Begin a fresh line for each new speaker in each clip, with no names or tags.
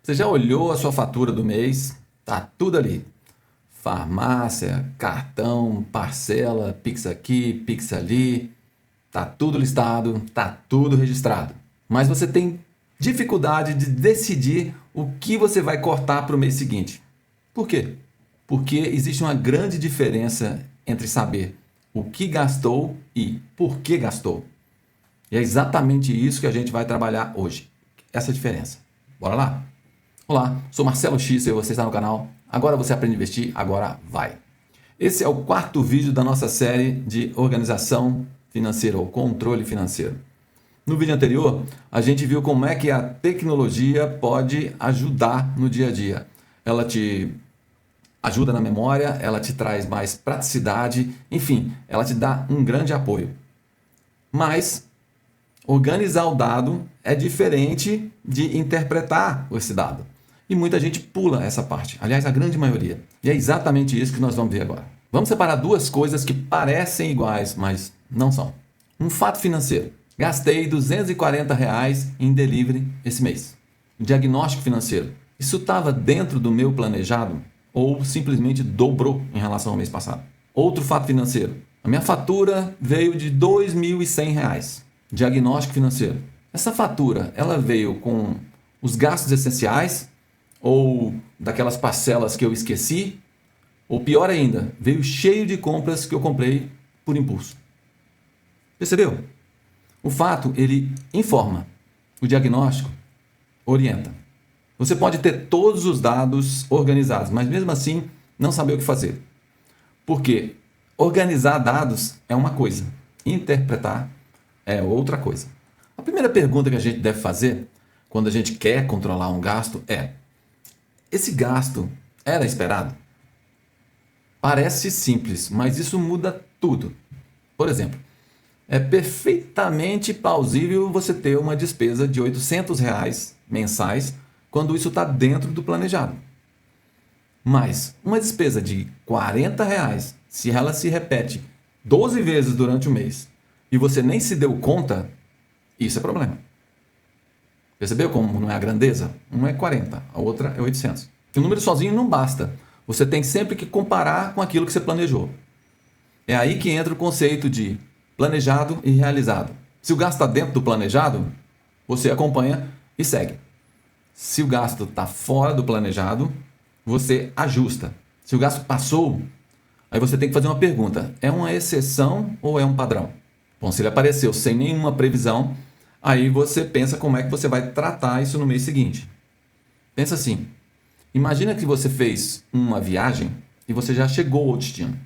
Você já olhou a sua fatura do mês? Tá tudo ali. Farmácia, cartão, parcela, Pix aqui, Pix ali. Tá tudo listado, tá tudo registrado. Mas você tem dificuldade de decidir o que você vai cortar para o mês seguinte. Por quê? Porque existe uma grande diferença entre saber o que gastou e por que gastou. E é exatamente isso que a gente vai trabalhar hoje. Essa diferença. Bora lá? Olá, sou Marcelo X e você está no canal Agora Você Aprende a Investir, Agora Vai. Esse é o quarto vídeo da nossa série de organização financeira ou controle financeiro. No vídeo anterior, a gente viu como é que a tecnologia pode ajudar no dia a dia. Ela te ajuda na memória, ela te traz mais praticidade, enfim, ela te dá um grande apoio. Mas organizar o dado é diferente de interpretar esse dado. E muita gente pula essa parte. Aliás, a grande maioria. E é exatamente isso que nós vamos ver agora. Vamos separar duas coisas que parecem iguais, mas não são. Um fato financeiro. Gastei R$240 em delivery esse mês. Diagnóstico financeiro. Isso estava dentro do meu planejado ou simplesmente dobrou em relação ao mês passado? Outro fato financeiro. A minha fatura veio de R$2.100. Diagnóstico financeiro. Essa fatura, ela veio com os gastos essenciais ou daquelas parcelas que eu esqueci, ou pior ainda, veio cheio de compras que eu comprei por impulso. Percebeu? O fato, ele informa. O diagnóstico orienta. Você pode ter todos os dados organizados, mas mesmo assim não saber o que fazer. Porque organizar dados é uma coisa, interpretar é outra coisa. A primeira pergunta que a gente deve fazer quando a gente quer controlar um gasto é: esse gasto era esperado? Parece simples, mas isso muda tudo. Por exemplo, é perfeitamente plausível você ter uma despesa de R$800 mensais quando isso está dentro do planejado. Mas uma despesa de R$40, se ela se repete 12 vezes durante o mês e você nem se deu conta, isso é problema. Percebeu como não é a grandeza? Uma é 40, a outra é 800. O número sozinho não basta. Você tem sempre que comparar com aquilo que você planejou. É aí que entra o conceito de planejado e realizado. Se o gasto está dentro do planejado, você acompanha e segue. Se o gasto está fora do planejado, você ajusta. Se o gasto passou, aí você tem que fazer uma pergunta: é uma exceção ou é um padrão? Bom, se ele apareceu sem nenhuma previsão, aí você pensa como é que você vai tratar isso no mês seguinte. Pensa assim: imagina que você fez uma viagem e você já chegou ao destino.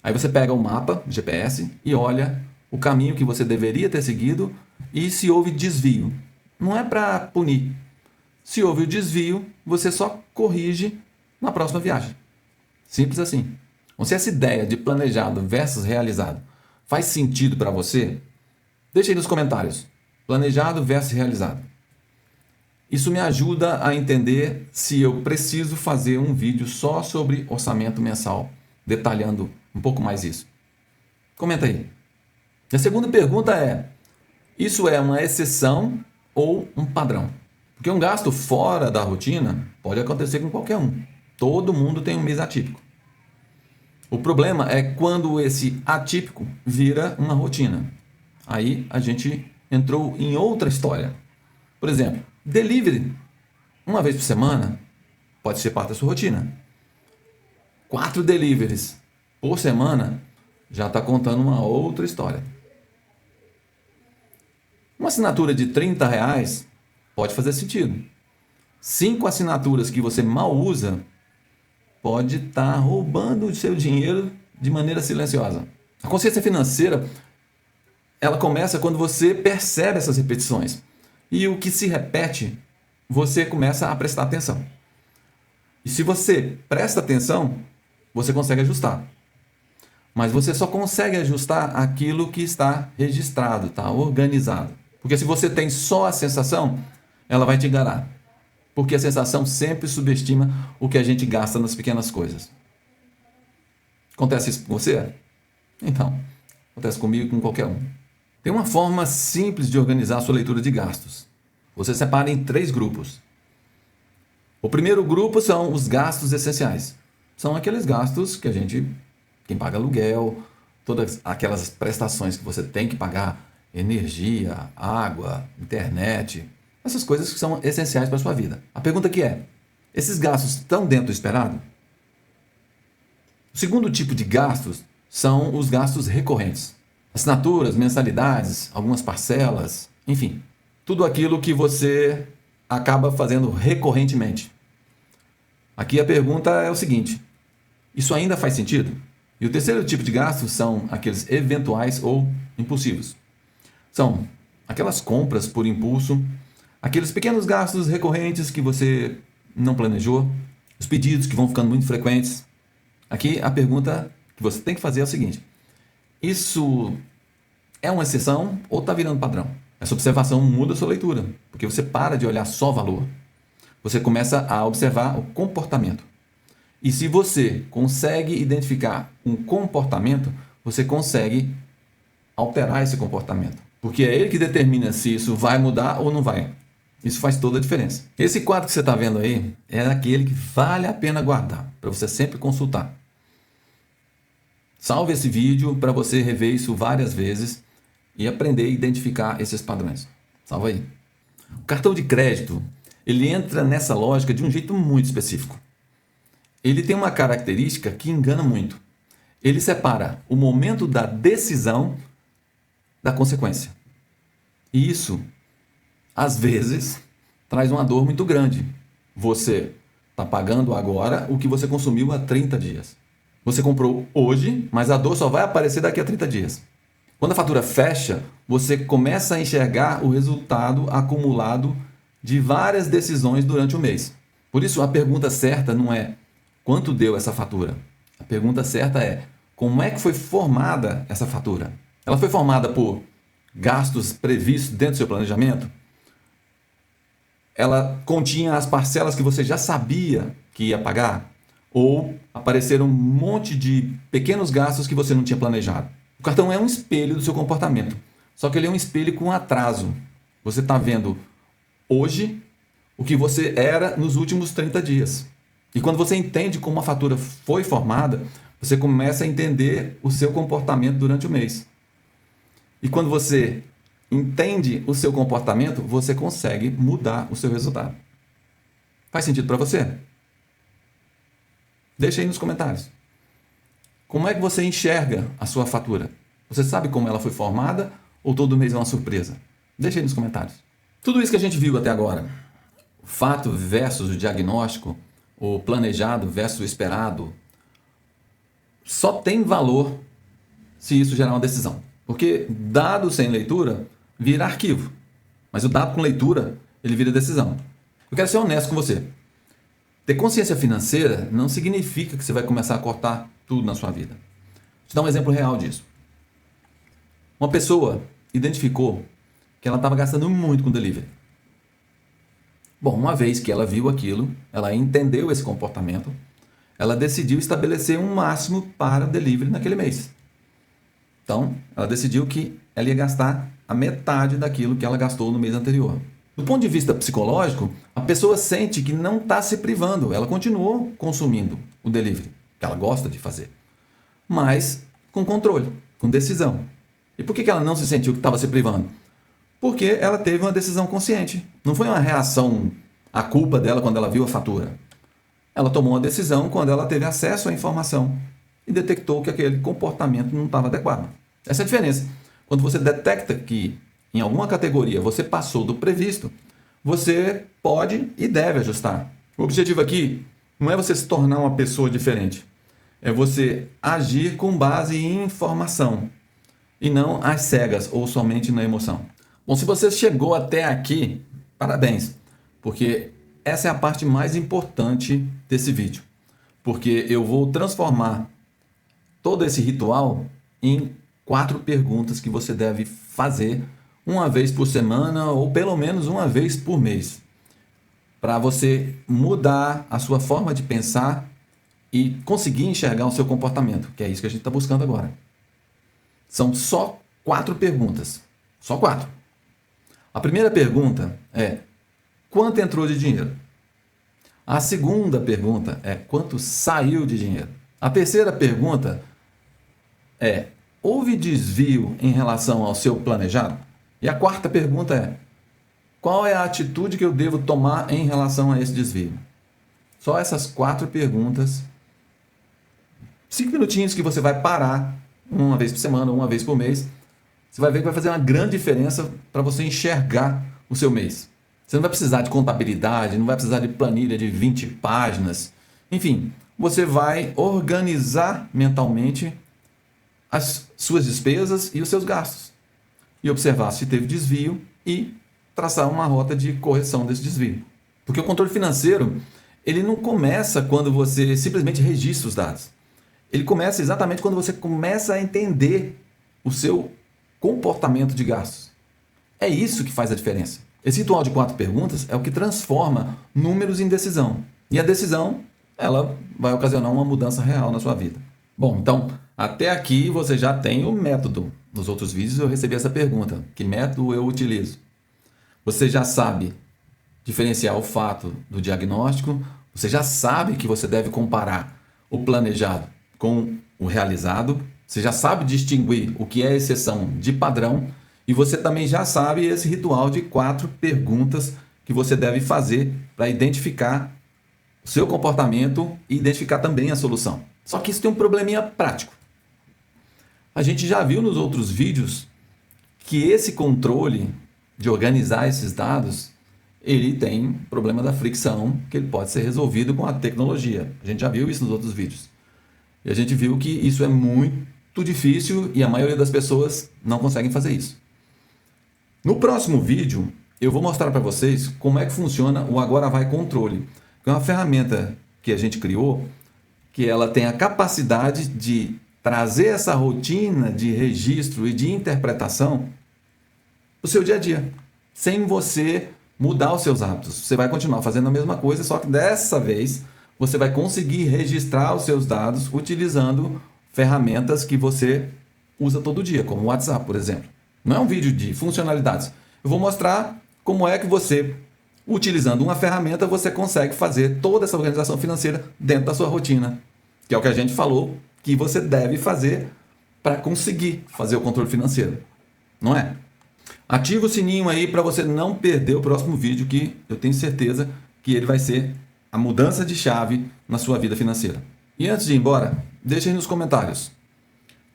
Aí você pega o mapa, o GPS, e olha o caminho que você deveria ter seguido e se houve desvio. Não é para punir. Se houve o desvio, você só corrige na próxima viagem. Simples assim. Então, se essa ideia de planejado versus realizado faz sentido para você, deixa aí nos comentários. Planejado versus realizado. Isso me ajuda a entender se eu preciso fazer um vídeo só sobre orçamento mensal, detalhando um pouco mais isso. Comenta aí. A segunda pergunta é: isso é uma exceção ou um padrão? Porque um gasto fora da rotina pode acontecer com qualquer um. Todo mundo tem um mês atípico. O problema é quando esse atípico vira uma rotina. Aí a gente entrou em outra história. Por exemplo, delivery, uma vez por semana, pode ser parte da sua rotina. 4 deliveries por semana já está contando uma outra história. Uma assinatura de R$30 pode fazer sentido. 5 assinaturas que você mal usa pode estar roubando o seu dinheiro de maneira silenciosa. A consciência financeira, ela começa quando você percebe essas repetições. E o que se repete, você começa a prestar atenção. E se você presta atenção, você consegue ajustar. Mas você só consegue ajustar aquilo que está registrado, está organizado. Porque se você tem só a sensação, ela vai te enganar. Porque a sensação sempre subestima o que a gente gasta nas pequenas coisas. Acontece isso com você? Então, acontece comigo e com qualquer um. Tem uma forma simples de organizar a sua leitura de gastos. Você separa em 3 grupos. O primeiro grupo são os gastos essenciais. São aqueles gastos que quem paga aluguel, todas aquelas prestações que você tem que pagar, energia, água, internet, essas coisas que são essenciais para a sua vida. A pergunta aqui é, esses gastos estão dentro do esperado? O segundo tipo de gastos são os gastos recorrentes. Assinaturas, mensalidades, algumas parcelas, enfim, tudo aquilo que você acaba fazendo recorrentemente. Aqui a pergunta é o seguinte, isso ainda faz sentido? E o terceiro tipo de gastos são aqueles eventuais ou impulsivos. São aquelas compras por impulso, aqueles pequenos gastos recorrentes que você não planejou, os pedidos que vão ficando muito frequentes. Aqui a pergunta que você tem que fazer é o seguinte, isso é uma exceção ou está virando padrão? Essa observação muda a sua leitura, porque você para de olhar só valor. Você começa a observar o comportamento. E se você consegue identificar um comportamento, você consegue alterar esse comportamento. Porque é ele que determina se isso vai mudar ou não vai. Isso faz toda a diferença. Esse quadro que você está vendo aí é aquele que vale a pena guardar, para você sempre consultar. Salve esse vídeo para você rever isso várias vezes e aprender a identificar esses padrões. Salva aí. O cartão de crédito, ele entra nessa lógica de um jeito muito específico. Ele tem uma característica que engana muito. Ele separa o momento da decisão da consequência. E isso, às vezes, traz uma dor muito grande. Você está pagando agora o que você consumiu há 30 dias. Você comprou hoje, mas a dor só vai aparecer daqui a 30 dias. Quando a fatura fecha, você começa a enxergar o resultado acumulado de várias decisões durante o mês. Por isso, a pergunta certa não é quanto deu essa fatura. A pergunta certa é como é que foi formada essa fatura? Ela foi formada por gastos previstos dentro do seu planejamento? Ela continha as parcelas que você já sabia que ia pagar? Ou apareceram um monte de pequenos gastos que você não tinha planejado? O cartão é um espelho do seu comportamento, só que ele é um espelho com atraso. Você está vendo hoje o que você era nos últimos 30 dias. E quando você entende como a fatura foi formada, você começa a entender o seu comportamento durante o mês. E quando você entende o seu comportamento, você consegue mudar o seu resultado. Faz sentido para você? Deixa aí nos comentários. Como é que você enxerga a sua fatura? Você sabe como ela foi formada ou todo mês é uma surpresa? Deixa aí nos comentários. Tudo isso que a gente viu até agora, o fato versus o diagnóstico, o planejado versus o esperado, só tem valor se isso gerar uma decisão. Porque dado sem leitura vira arquivo, mas o dado com leitura ele vira decisão. Eu quero ser honesto com você. Ter consciência financeira não significa que você vai começar a cortar tudo na sua vida. Vou te dar um exemplo real disso. Uma pessoa identificou que ela estava gastando muito com delivery. Bom, uma vez que ela viu aquilo, ela entendeu esse comportamento, ela decidiu estabelecer um máximo para delivery naquele mês. Então, ela decidiu que ela ia gastar a metade daquilo que ela gastou no mês anterior. Do ponto de vista psicológico, a pessoa sente que não está se privando, ela continuou consumindo o delivery, que ela gosta de fazer, mas com controle, com decisão. E por que ela não se sentiu que estava se privando? Porque ela teve uma decisão consciente. Não foi uma reação à culpa dela quando ela viu a fatura. Ela tomou uma decisão quando ela teve acesso à informação e detectou que aquele comportamento não estava adequado. Essa é a diferença. Quando você detecta que em alguma categoria você passou do previsto, você pode e deve ajustar. O objetivo aqui não é você se tornar uma pessoa diferente. É você agir com base em informação e não às cegas ou somente na emoção. Bom, se você chegou até aqui, parabéns, porque essa é a parte mais importante desse vídeo. Porque eu vou transformar todo esse ritual em 4 perguntas que você deve fazer uma vez por semana ou pelo menos uma vez por mês, para você mudar a sua forma de pensar e conseguir enxergar o seu comportamento, que é isso que a gente está buscando agora. São só 4 perguntas, só 4. A primeira pergunta é: quanto entrou de dinheiro? A segunda pergunta é quanto saiu de dinheiro. A terceira pergunta é: houve desvio em relação ao seu planejado? E a quarta pergunta é: qual é a atitude que eu devo tomar em relação a esse desvio? Só essas 4 perguntas. 5 minutinhos que você vai parar uma vez por semana, uma vez por mês. Você vai ver que vai fazer uma grande diferença para você enxergar o seu mês. Você não vai precisar de contabilidade, não vai precisar de planilha de 20 páginas. Enfim, você vai organizar mentalmente as suas despesas e os seus gastos. E observar se teve desvio e traçar uma rota de correção desse desvio. Porque o controle financeiro, ele não começa quando você simplesmente registra os dados. Ele começa exatamente quando você começa a entender o seu comportamento de gastos. É isso que faz a diferença. Esse ritual de 4 perguntas é o que transforma números em decisão. E a decisão, ela vai ocasionar uma mudança real na sua vida. Bom, então, até aqui você já tem o método. Nos outros vídeos eu recebi essa pergunta: que método eu utilizo? Você já sabe diferenciar o fato do diagnóstico, você já sabe que você deve comparar o planejado com o realizado, você já sabe distinguir o que é exceção de padrão, e você também já sabe esse ritual de 4 perguntas que você deve fazer para identificar o seu comportamento e identificar também a solução. Só que isso tem um probleminha prático. A gente já viu nos outros vídeos que esse controle de organizar esses dados, ele tem problema da fricção, que ele pode ser resolvido com a tecnologia. A gente já viu isso nos outros vídeos. E a gente viu que isso é muito difícil e a maioria das pessoas não conseguem fazer isso. No próximo vídeo, eu vou mostrar para vocês como é que funciona o Agora Vai Controle. É uma ferramenta que a gente criou, que ela tem a capacidade de trazer essa rotina de registro e de interpretação para o seu dia a dia, sem você mudar os seus hábitos. Você vai continuar fazendo a mesma coisa, só que dessa vez você vai conseguir registrar os seus dados utilizando ferramentas que você usa todo dia, como o WhatsApp, por exemplo. Não é um vídeo de funcionalidades. Eu vou mostrar como é que você, utilizando uma ferramenta, você consegue fazer toda essa organização financeira dentro da sua rotina, que é o que a gente falou que você deve fazer para conseguir fazer o controle financeiro. Não é? Ativa o sininho aí para você não perder o próximo vídeo, que eu tenho certeza que ele vai ser a mudança de chave na sua vida financeira. E antes de ir embora, deixe aí nos comentários: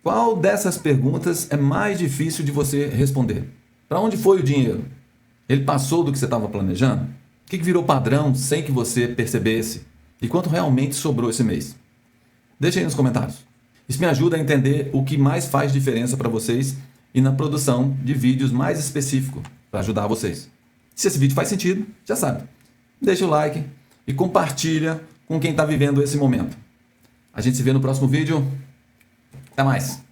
qual dessas perguntas é mais difícil de você responder? Para onde foi o dinheiro? Ele passou do que você estava planejando? O que virou padrão sem que você percebesse? E quanto realmente sobrou esse mês? Deixe aí nos comentários. Isso me ajuda a entender o que mais faz diferença para vocês e na produção de vídeos mais específicos para ajudar vocês. Se esse vídeo faz sentido, já sabe, deixa o like e compartilha com quem está vivendo esse momento. A gente se vê no próximo vídeo. Até mais!